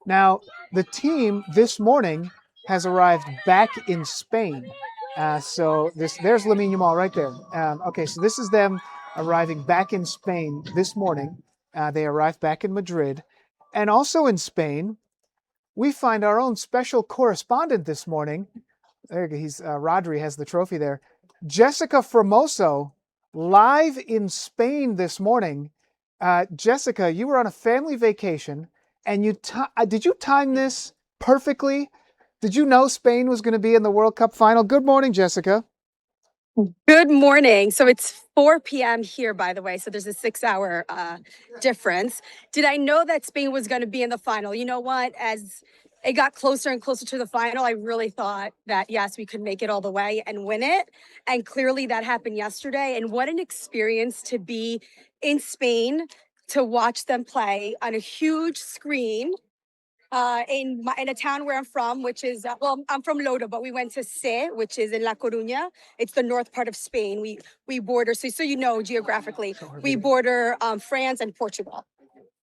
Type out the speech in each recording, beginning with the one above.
Now, the team this morning has arrived back in Spain. There's Lamine Yamal right there. Okay, so this is them arriving back in Spain this morning. They arrived back in Madrid, and also in Spain, we find our own special correspondent this morning. There he's Rodri has the trophy there. Jessica Formoso, live in Spain this morning. Jessica, you were on a family vacation, and did you time this perfectly? Did you know Spain was going to be in the World Cup final? Good morning, Jessica. Good morning. So it's 4 p.m. here, by the way. So there's a 6 hour difference. Did I know that Spain was going to be in the final? You know what? As it got closer and closer to the final, I really thought that, yes, we could make it all the way and win it. And clearly that happened yesterday. And what an experience to be in Spain, to watch them play on a huge screen in a town where I'm from, which is I'm from Lodo, but we went to Se, which is in La Coruña. It's the north part of Spain. We border, so you know geographically, we border France and Portugal.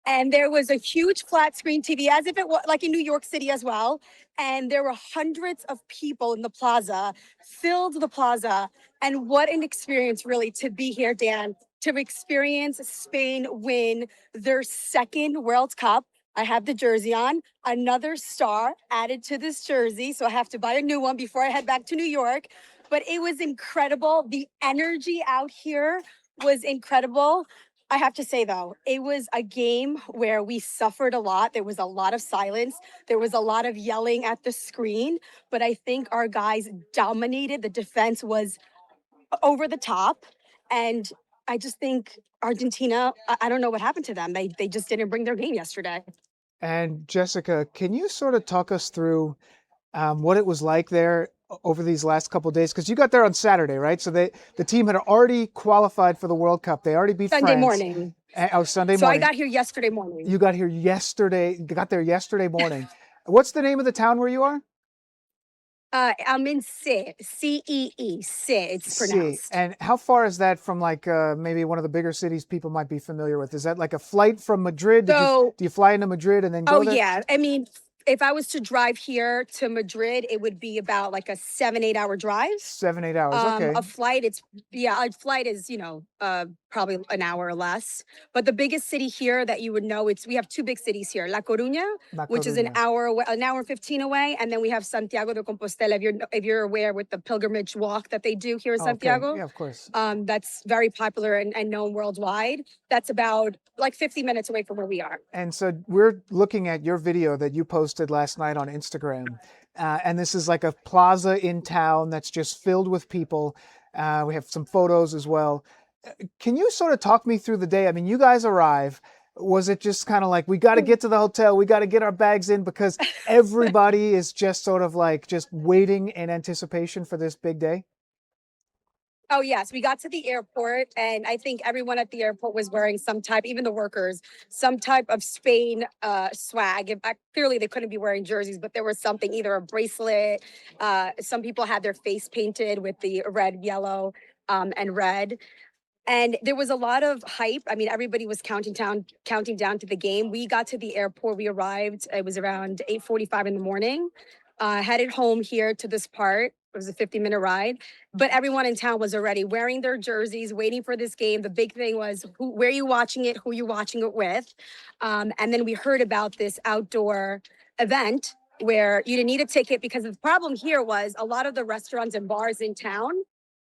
And there was a huge flat screen TV, as if it was like in New York City as well. And there were hundreds of people in the plaza, filled the plaza. And what an experience, really, to be here, Dan, to experience Spain win their second World Cup. I have the jersey on, another star added to this jersey. So I have to buy a new one before I head back to New York. But it was incredible. The energy out here was incredible. I have to say, though, it was a game where we suffered a lot. There was a lot of silence. There was a lot of yelling at the screen. But I think our guys dominated. The defense was over the top. And I just think Argentina, I don't know what happened to them. They just didn't bring their game yesterday. And Jessica, can you sort of talk us through what it was like there over these last couple of days? Because you got there on Saturday, right? So the team had already qualified for the World Cup. They already beat Sunday France. morning. Oh, Sunday So I morning. got here yesterday morning. You got here yesterday. Got there yesterday morning. What's the name of the town where you are? I'm in Se, C-E-E, Se, it's See. pronounced. And how far is that from like maybe one of the bigger cities people might be familiar with? Is that like a flight from Madrid? So Do you fly into Madrid and then Oh go there? yeah. I mean, if I was to drive here to Madrid, it would be about like a 7, 8 hour drive. 7, 8 hours. Okay. A flight, a flight is, probably an hour or less. But the biggest city here that you would know, we have two big cities here, La Coruña, La which is an Coruña. hour away, an hour and 15 away, and then we have Santiago de Compostela. If you're aware with the pilgrimage walk that they do here in Oh, okay. Santiago, Yeah, of course. that's very popular and known worldwide. That's about like 50 minutes away from where we are. And so we're looking at your video that you posted last night on Instagram. And this is like a plaza in town that's just filled with people. We have some photos as well. Can you sort of talk me through the day? I mean, you guys arrive. Was it just kind of like, we got to get to the hotel, we got to get our bags in because everybody is just sort of like just waiting in anticipation for this big day? Oh, yes. We got to the airport, and I think everyone at the airport was wearing some type, even the workers, some type of Spain swag. Clearly, they couldn't be wearing jerseys, but there was something, either a bracelet. Some people had their face painted with the red, yellow, and red. And there was a lot of hype. I mean, everybody was counting down to the game. We got to the airport. We arrived. It was around 8:45 in the morning. Headed home here to this part. It was a 50-minute ride, but everyone in town was already wearing their jerseys, waiting for this game. The big thing was where you watching it, who you watching it with, and then we heard about this outdoor event where you didn't need a ticket, because the problem here was a lot of the restaurants and bars in town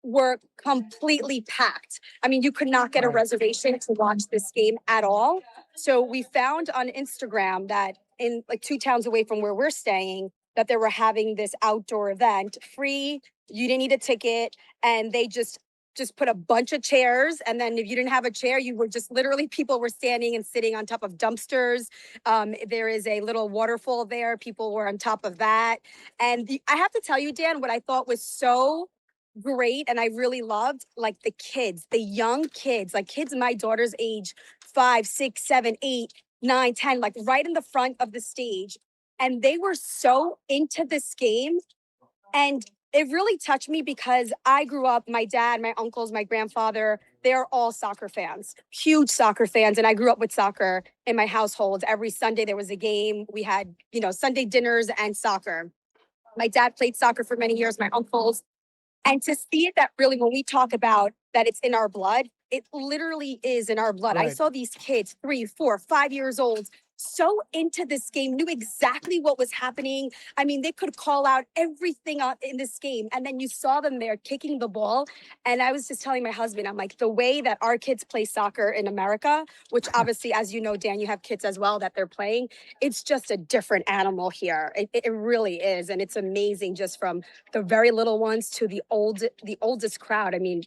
were completely packed. I mean, you could not get a reservation to watch this game at all. So we found on Instagram that in like two towns away from where we're staying, that they were having this outdoor event free. You didn't need a ticket, and they just put a bunch of chairs, and then if you didn't have a chair, you were just literally, people were standing and sitting on top of dumpsters. There is a little waterfall there, people were on top of that. And I have to tell you, Dan, what I thought was so great and I really loved, like the kids, the young kids, like kids my daughter's age, 5, 6, 7, 8, 9, 10, like right in the front of the stage. And they were so into this game. And it really touched me because I grew up, my dad, my uncles, my grandfather, they're all soccer fans, huge soccer fans. And I grew up with soccer in my household. Every Sunday there was a game. We had, Sunday dinners and soccer. My dad played soccer for many years, my uncles. And to see it that really, when we talk about that it's in our blood, it literally is in our blood. I Right. saw these kids, 3, 4, 5 years old, so into this game, knew exactly what was happening. I mean, they could call out everything in this game. And then you saw them there kicking the ball. And I was just telling my husband, I'm like, the way that our kids play soccer in America, which obviously, as you know, Dan, you have kids as well that they're playing, it's just a different animal here. It really is. And it's amazing, just from the very little ones to the oldest crowd. I mean,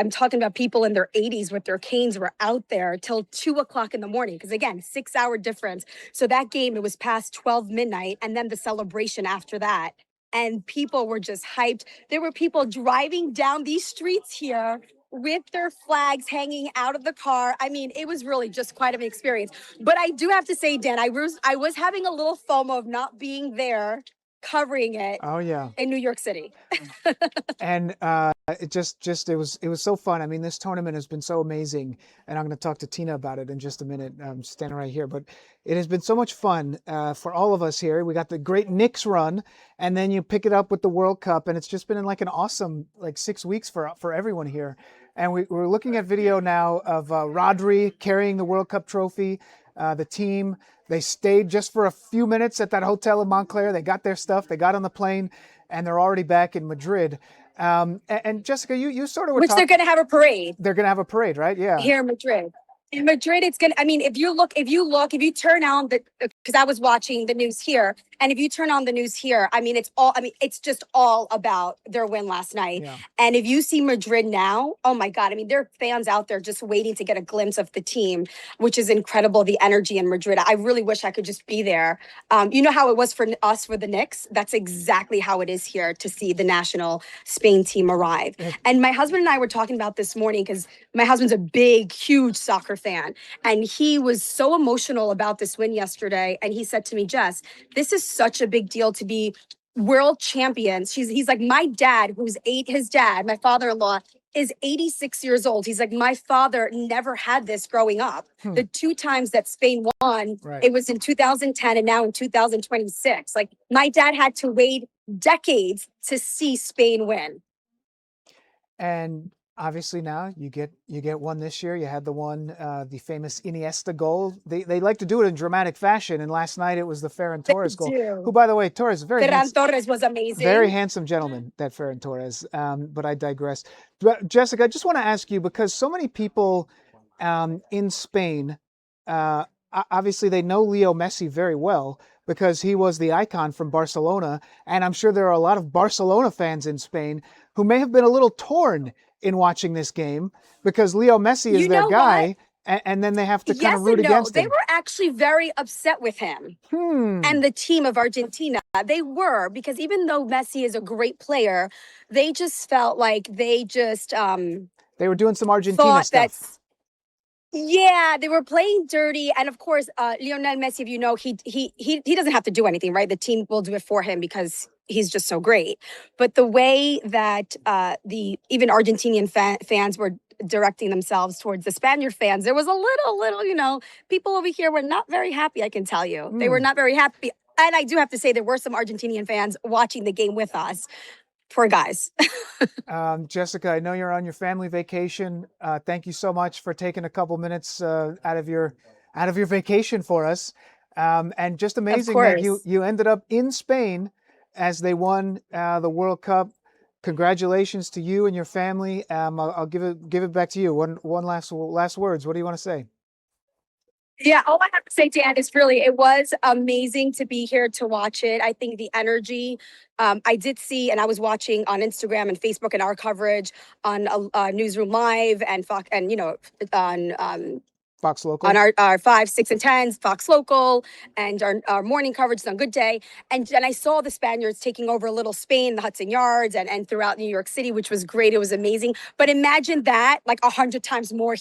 I'm talking about people in their 80s with their canes were out there till 2 o'clock in the morning. Because again, 6 hour difference. So that game, it was past 12 midnight, and then the celebration after that. And people were just hyped. There were people driving down these streets here with their flags hanging out of the car. I mean, it was really just quite an experience. But I do have to say, Dan, I was having a little FOMO of not being there covering it Oh yeah. in New York City. And it was so fun. I mean, this tournament has been so amazing, and I'm going to talk to Tina about it in just a minute. I'm standing right here, but it has been so much fun for all of us here. We got the great Knicks run, and then you pick it up with the World Cup, and it's just been like an awesome 6 weeks for everyone here. And we're looking at video now of Rodri carrying the World Cup trophy. The team, they stayed just for a few minutes at that hotel in Montclair. They got their stuff, they got on the plane, and they're already back in Madrid. And Jessica, you sort of were Which they're going to have a parade. They're going to have a parade, right? Yeah. Here in Madrid. In Madrid, it's going to, I mean, if you turn on because I was watching the news here, and if you turn on the news here, it's just all about their win last night. Yeah. And if you see Madrid now, oh my God, I mean, there are fans out there just waiting to get a glimpse of the team, which is incredible, the energy in Madrid. I really wish I could just be there. You know how it was for us for the Knicks? That's exactly how it is here to see the national Spain team arrive. And my husband and I were talking about this morning, because my husband's a big, huge soccer fan. And he was so emotional about this win yesterday. And he said to me, Jess, this is such a big deal to be world champions. He's like, my dad, his dad, my father-in-law, is 86 years old. He's like, my father never had this growing up. The 2 times that Spain won, Right. It was in 2010 and now in 2026. Like, my dad had to wait decades to see Spain win. And obviously now you get one this year. You had the one, the famous Iniesta goal. They like to do it in dramatic fashion, and last night it was the Ferran Torres goal. Who, by the way, Torres, Ferran Torres was amazing. Very handsome gentleman, that Ferran Torres. But I digress. But Jessica, I just want to ask you, because so many people in Spain, obviously they know Leo Messi very well, because he was the icon from Barcelona, and I'm sure there are a lot of Barcelona fans in Spain who may have been a little torn in watching this game, because Leo Messi is their guy, and then they have to kind of root against him. They were actually very upset with him and the team of Argentina. They were, because even though Messi is a great player, they just felt like they were doing some Argentina stuff. Yeah, they were playing dirty. And of course, Lionel Messi, if you know, he doesn't have to do anything, right? The team will do it for him because he's just so great. But the way that even Argentinian fans were directing themselves towards the Spaniard fans, there was a little, people over here were not very happy, I can tell you. They were not very happy. And I do have to say, there were some Argentinian fans watching the game with us. Poor guys. Jessica, I know you're on your family vacation. Thank you so much for taking a couple minutes out of your vacation for us. And just amazing that you ended up in Spain as they won the World Cup. Congratulations to you and your family. I'll give it back to you. One last words. What do you want to say? Yeah, all I have to say, Dan, is really, it was amazing to be here to watch it. I think the energy, I did see, and I was watching on Instagram and Facebook and our coverage on Newsroom Live and Fox, and on Fox Local, on our 5, 6, and 10s, Fox Local, and our morning coverage on Good Day. And I saw the Spaniards taking over Little Spain, the Hudson Yards, and throughout New York City, which was great. It was amazing. But imagine that like 100 times more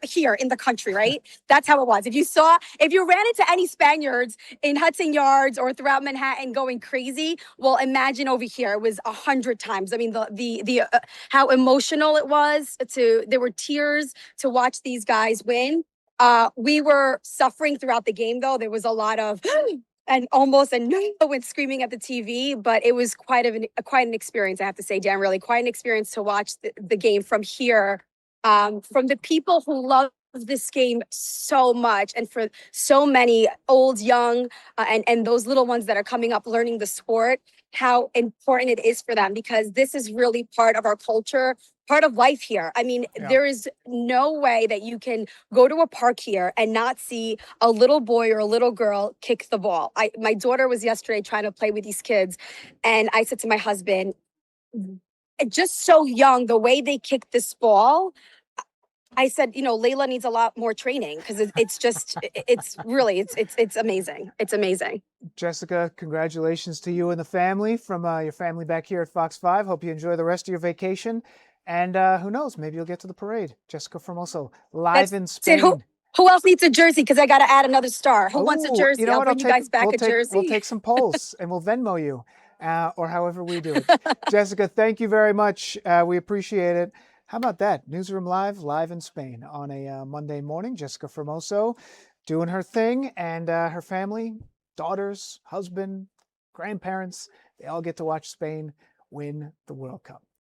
here in the country, right? That's how it was. If you ran into any Spaniards in Hudson Yards or throughout Manhattan going crazy, well, imagine over here. It was 100 times. I mean, how emotional it was. There were tears to watch these guys win. We were suffering throughout the game, though. There was a lot of and almost and no one screaming at the TV, but it was quite an experience. I have to say, Dan, really quite an experience to watch the game from here, from the people who love this game so much, and for so many old, young, and those little ones that are coming up learning the sport, how important it is for them, because this is really part of our culture, part of life here. I mean, Yeah. there is no way that you can go to a park here and not see a little boy or a little girl kick the ball. My daughter was yesterday trying to play with these kids, and I said to my husband, just so young, the way they kick this ball, I said, Layla needs a lot more training, because it's really, it's amazing. It's amazing. Jessica, congratulations to you and the family from your family back here at Fox 5. Hope you enjoy the rest of your vacation. And who knows, maybe you'll get to the parade. Jessica Formoso, live in Spain. Who else needs a jersey? Because I got to add another star. Who wants a jersey? You know I'll what? bring you guys back a jersey. We'll take some polls and we'll Venmo you, or however we do it. Jessica, thank you very much. We appreciate it. How about that? Newsroom live in Spain on a Monday morning. Jessica Formoso doing her thing, and her family, daughters, husband, grandparents, they all get to watch Spain win the World Cup.